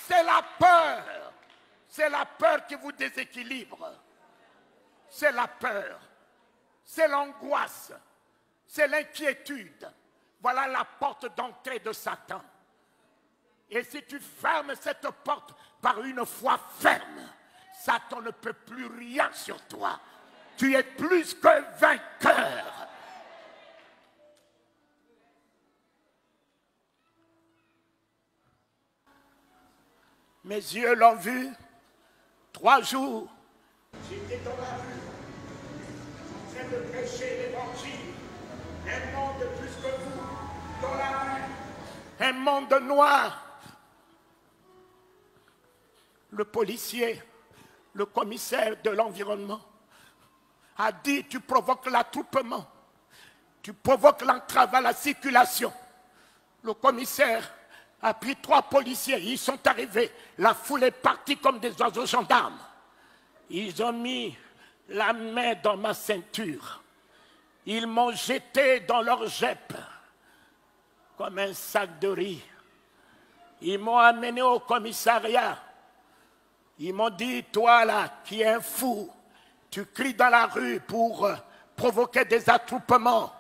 C'est la peur. C'est la peur qui vous déséquilibre. C'est la peur. C'est l'angoisse. C'est l'inquiétude. Voilà la porte d'entrée de Satan. Et si tu fermes cette porte par une foi ferme, Satan ne peut plus rien sur toi. Tu es plus que vainqueur. Mes yeux l'ont vu. 3 jours. J'étais dans la rue, en train de prêcher l'évangile. Un monde plus que vous, dans la rue. Un monde noir. Le policier, le commissaire de l'environnement, a dit: tu provoques l'attroupement, tu provoques l'entrave à la circulation. Le commissaire a pris 3 policiers, ils sont arrivés, la foule est partie comme des oiseaux gendarmes. Ils ont mis la main dans ma ceinture, ils m'ont jeté dans leur Jeep comme un sac de riz. Ils m'ont amené au commissariat. Ils m'ont dit: toi là, qui es un fou, tu cries dans la rue pour provoquer des attroupements.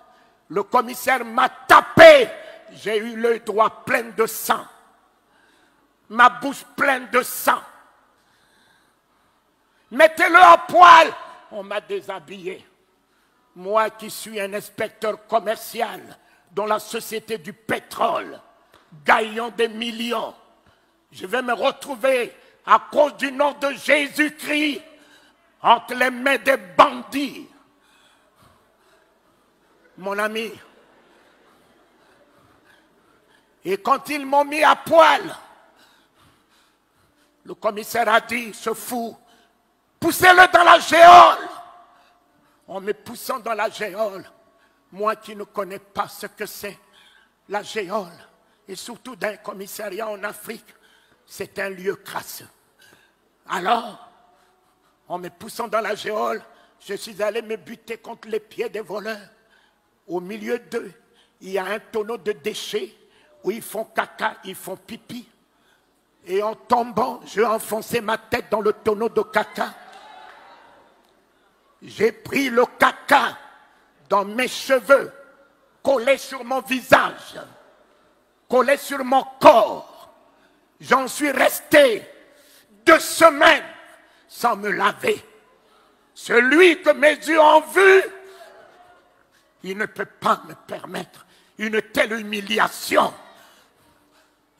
Le commissaire m'a tapé. J'ai eu l'œil droit plein de sang. Ma bouche pleine de sang. Mettez-le à poil. On m'a déshabillé. Moi qui suis un inspecteur commercial dans la société du pétrole, gagnant des millions, je vais me retrouver à cause du nom de Jésus-Christ entre les mains des bandits. Mon ami, et quand ils m'ont mis à poil, le commissaire a dit: ce fou, poussez-le dans la géole. En me poussant dans la géole, moi qui ne connais pas ce que c'est la géole, et surtout d'un commissariat en Afrique, c'est un lieu crasseux. Alors, en me poussant dans la géole, je suis allé me buter contre les pieds des voleurs. Au milieu d'eux, il y a un tonneau de déchets où ils font caca, ils font pipi. Et en tombant, j'ai enfoncé ma tête dans le tonneau de caca. J'ai pris le caca dans mes cheveux, collé sur mon visage, collé sur mon corps. J'en suis resté 2 semaines sans me laver. Celui que mes yeux ont vu, il ne peut pas me permettre une telle humiliation.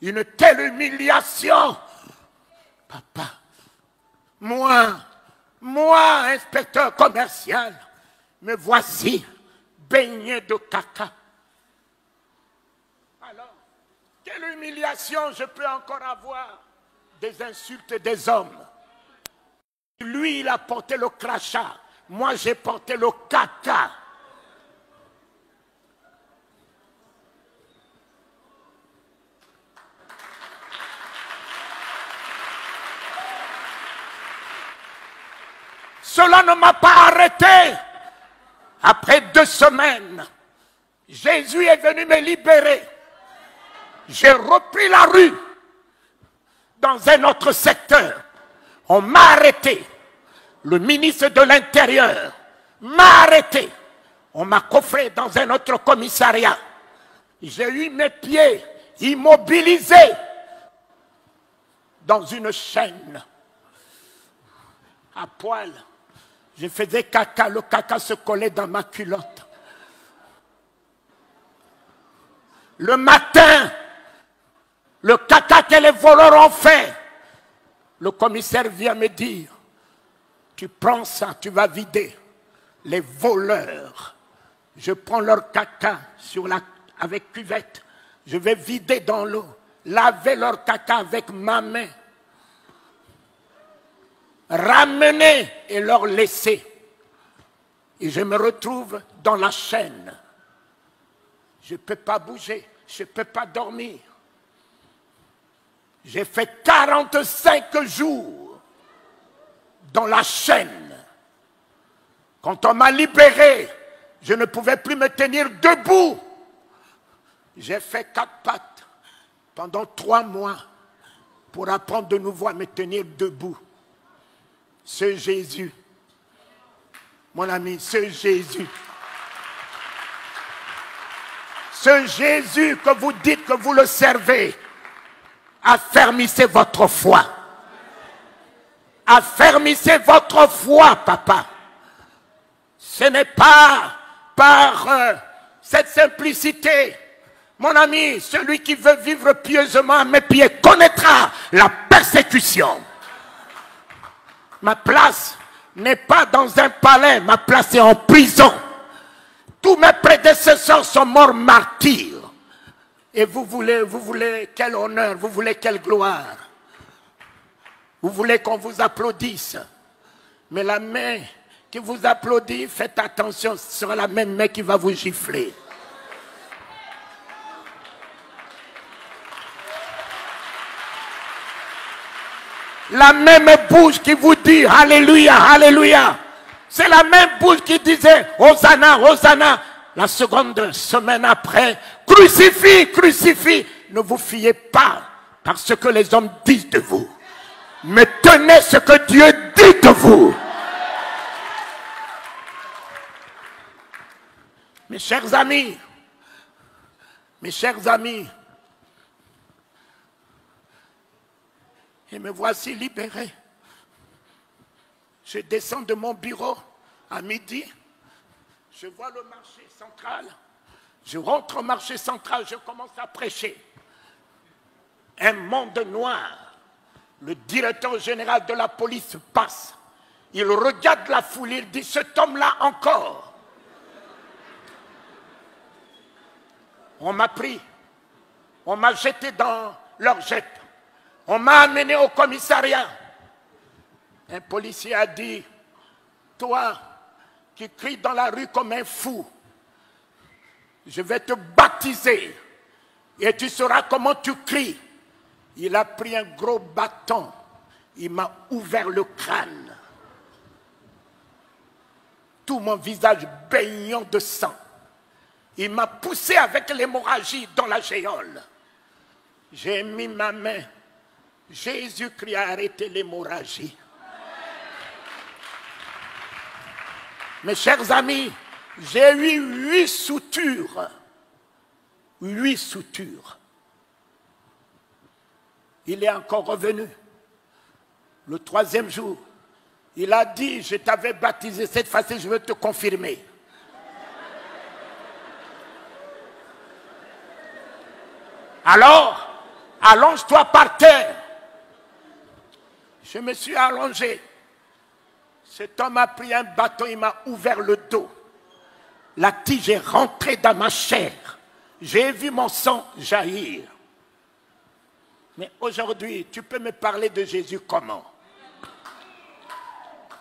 Une telle humiliation. Papa, moi, inspecteur commercial, me voici baigné de caca. Alors, quelle humiliation je peux encore avoir? Des insultes des hommes. Lui, il a porté le crachat. Moi, j'ai porté le caca. Cela ne m'a pas arrêté. Après 2 semaines, Jésus est venu me libérer. J'ai repris la rue dans un autre secteur. On m'a arrêté. Le ministre de l'Intérieur m'a arrêté. On m'a coffré dans un autre commissariat. J'ai eu mes pieds immobilisés dans une chaîne à poil. Je faisais caca, le caca se collait dans ma culotte. Le matin, le caca que les voleurs ont fait, le commissaire vient me dire: tu prends ça, tu vas vider. Les voleurs, je prends leur caca avec cuvette, je vais vider dans l'eau, laver leur caca avec ma main, ramener et leur laisser. Et je me retrouve dans la chaîne. Je ne peux pas bouger, je ne peux pas dormir. J'ai fait 45 jours dans la chaîne. Quand on m'a libéré, je ne pouvais plus me tenir debout. J'ai fait 4 pattes pendant 3 mois. pour apprendre de nouveau à me tenir debout. Ce Jésus, mon ami, ce Jésus que vous dites que vous le servez, affermissez votre foi. Affermissez votre foi, papa. Ce n'est pas par cette simplicité. Mon ami, celui qui veut vivre pieusement à mes pieds connaîtra la persécution. Ma place n'est pas dans un palais, ma place est en prison. Tous mes prédécesseurs sont morts martyrs. Et vous voulez quel honneur, vous voulez quelle gloire. Vous voulez qu'on vous applaudisse. Mais la main qui vous applaudit, faites attention, ce sera la même main qui va vous gifler. La même bouche qui vous dit Alléluia, Alléluia. C'est la même bouche qui disait Hosanna, Hosanna. La seconde semaine après, crucifie, crucifie. Ne vous fiez pas par ce que les hommes disent de vous. Mais tenez ce que Dieu dit de vous. Mes chers amis, et me voici libéré. Je descends de mon bureau à midi, je vois le marché central, je rentre au marché central, je commence à prêcher. Un monde noir, le directeur général de la police passe, il regarde la foule, il dit, cet homme-là encore. On m'a pris, on m'a jeté dans leur jet, on m'a amené au commissariat. Un policier a dit, toi qui cries dans la rue comme un fou, je vais te baptiser et tu sauras comment tu cries. Il a pris un gros bâton, il m'a ouvert le crâne. Tout mon visage baignant de sang. Il m'a poussé avec l'hémorragie dans la géole. J'ai mis ma main. Jésus-Christ a arrêté l'hémorragie. Mes chers amis, j'ai eu 8 soutures. 8 soutures. Il est encore revenu. Le 3e jour, il a dit, je t'avais baptisé, cette fois-ci je veux te confirmer. Alors, allonge-toi par terre. Je me suis allongé. Cet homme a pris un bâton, il m'a ouvert le dos. La tige est rentrée dans ma chair. J'ai vu mon sang jaillir. Mais aujourd'hui, tu peux me parler de Jésus comment?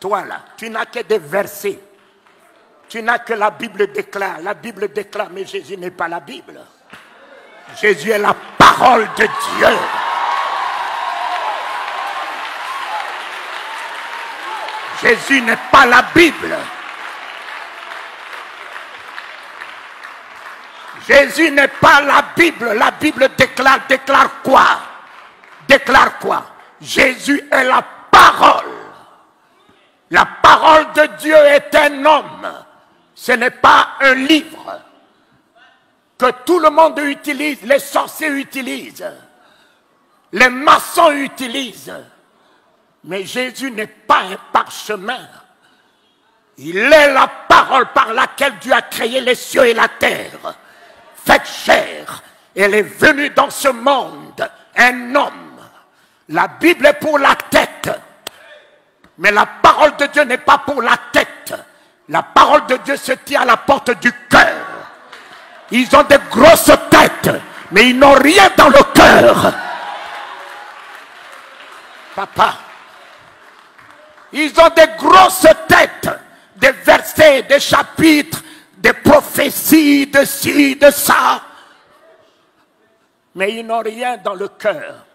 Toi là, tu n'as que des versets. Tu n'as que la Bible déclare. La Bible déclare, mais Jésus n'est pas la Bible. Jésus est la parole de Dieu. Jésus n'est pas la Bible. Jésus n'est pas la Bible. La Bible déclare quoi? Déclare quoi? Jésus est la parole. La parole de Dieu est un homme. Ce n'est pas un livre que tout le monde utilise, les sorciers utilisent, les maçons utilisent. Mais Jésus n'est pas un parchemin. Il est la parole par laquelle Dieu a créé les cieux et la terre. Faite chair. Elle est venue dans ce monde, un homme. La Bible est pour la tête. Mais la parole de Dieu n'est pas pour la tête. La parole de Dieu se tient à la porte du cœur. Ils ont des grosses têtes, mais ils n'ont rien dans le cœur. Papa, ils ont des grosses têtes, des versets, des chapitres, des prophéties, de ci, de ça. Mais ils n'ont rien dans le cœur.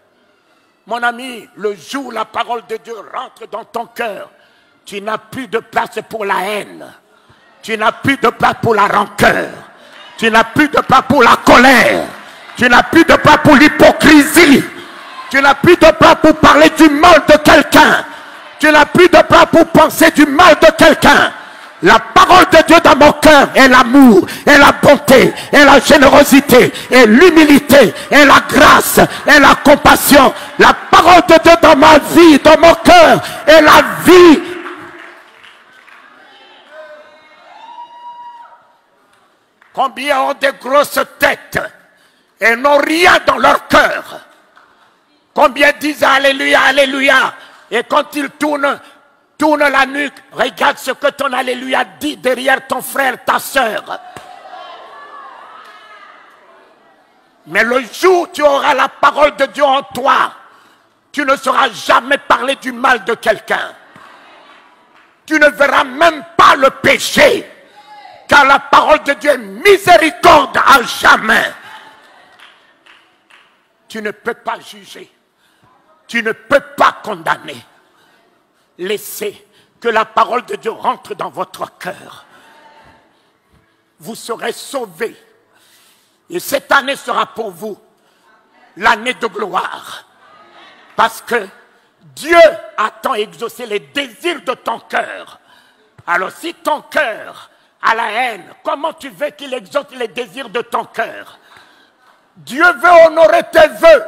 Mon ami, le jour où la parole de Dieu rentre dans ton cœur, tu n'as plus de place pour la haine. Tu n'as plus de place pour la rancœur. Tu n'as plus de place pour la colère. Tu n'as plus de place pour l'hypocrisie. Tu n'as plus de place pour parler du mal de quelqu'un. Tu n'as plus de place pour penser du mal de quelqu'un. La parole de Dieu dans mon cœur est l'amour, est la bonté, est la générosité, est l'humilité, est la grâce, est la compassion. La parole de Dieu dans ma vie, dans mon cœur, est la vie. Combien ont des grosses têtes et n'ont rien dans leur cœur? Combien disent Alléluia, Alléluia, et quand ils tournent la nuque, regarde ce que ton Alléluia dit derrière ton frère, ta soeur. Mais le jour où tu auras la parole de Dieu en toi, tu ne sauras jamais parler du mal de quelqu'un. Tu ne verras même pas le péché, car la parole de Dieu est miséricorde à jamais. Tu ne peux pas juger. Tu ne peux pas condamner. Laissez que la parole de Dieu rentre dans votre cœur. Vous serez sauvés. Et cette année sera pour vous l'année de gloire. Parce que Dieu a tant exaucé les désirs de ton cœur. Alors si ton cœur a la haine, comment tu veux qu'il exauce les désirs de ton cœur? Dieu veut honorer tes vœux.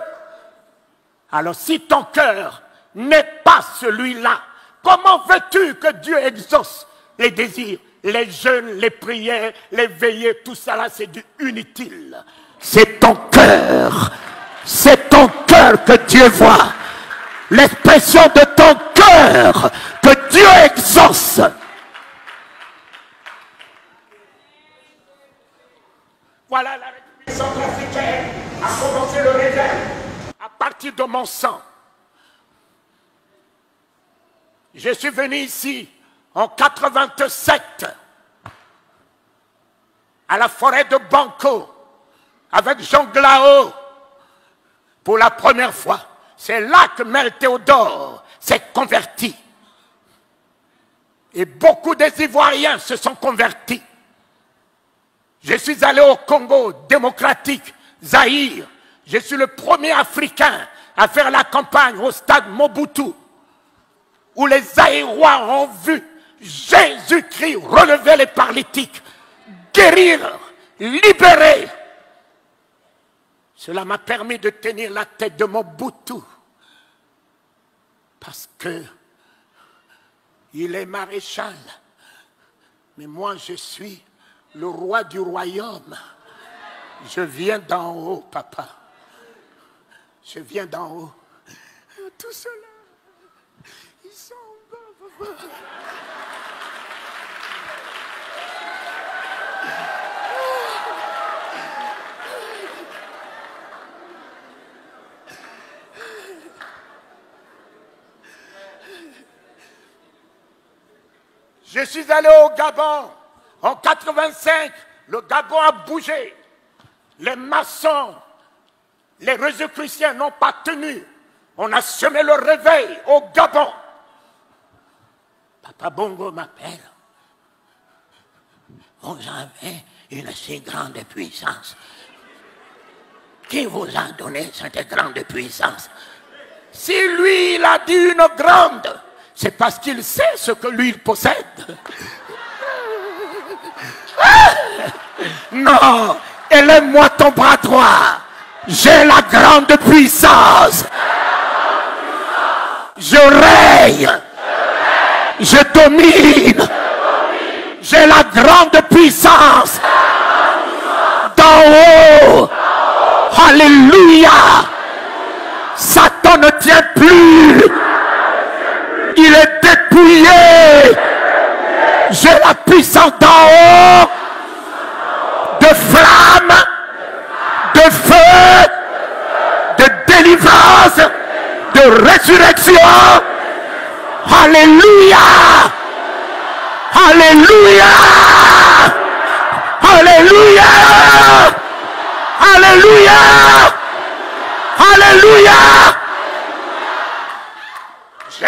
Alors si ton cœur n'est pas celui-là, comment veux-tu que Dieu exauce les désirs? Les jeûnes, les prières, les veillées, tout ça là, c'est du inutile. C'est ton cœur. C'est ton cœur que Dieu voit. L'expression de ton cœur que Dieu exauce. Voilà la République centrafricaine a commencé le réveil à partir de mon sang. Je suis venu ici en 87 à la forêt de Banco avec Jean Glao pour la première fois. C'est là que Mel Théodore s'est converti. Et beaucoup des Ivoiriens se sont convertis. Je suis allé au Congo démocratique, Zaïre. Je suis le premier Africain à faire la campagne au stade Mobutu, où les Zaïrois ont vu Jésus-Christ relever les paralytiques, guérir, libérer. Cela m'a permis de tenir la tête de Mobutu, parce que il est maréchal, mais moi je suis le roi du royaume. Je viens d'en haut, papa. Je viens d'en haut. Tout cela, ils sont en bas, papa. Je suis allé au Gabon. En 85, le Gabon a bougé. Les maçons, les rosicruciens n'ont pas tenu. On a semé le réveil au Gabon. Papa Bongo m'appelle. Vous avez une si grande puissance. Qui vous a donné cette grande puissance? Si lui, il a dit une grande, c'est parce qu'il sait ce que lui, il possède. Non, élève-moi ton bras droit. J'ai la grande puissance. Je règne. Je domine. J'ai la grande puissance. D'en haut. Alléluia. Satan ne tient plus. Il est dépouillé. J'ai la puissance d'en haut, de flamme, de feu, de délivrance, de résurrection. Alléluia. Alléluia. Alléluia. Alléluia. Alléluia. J'ai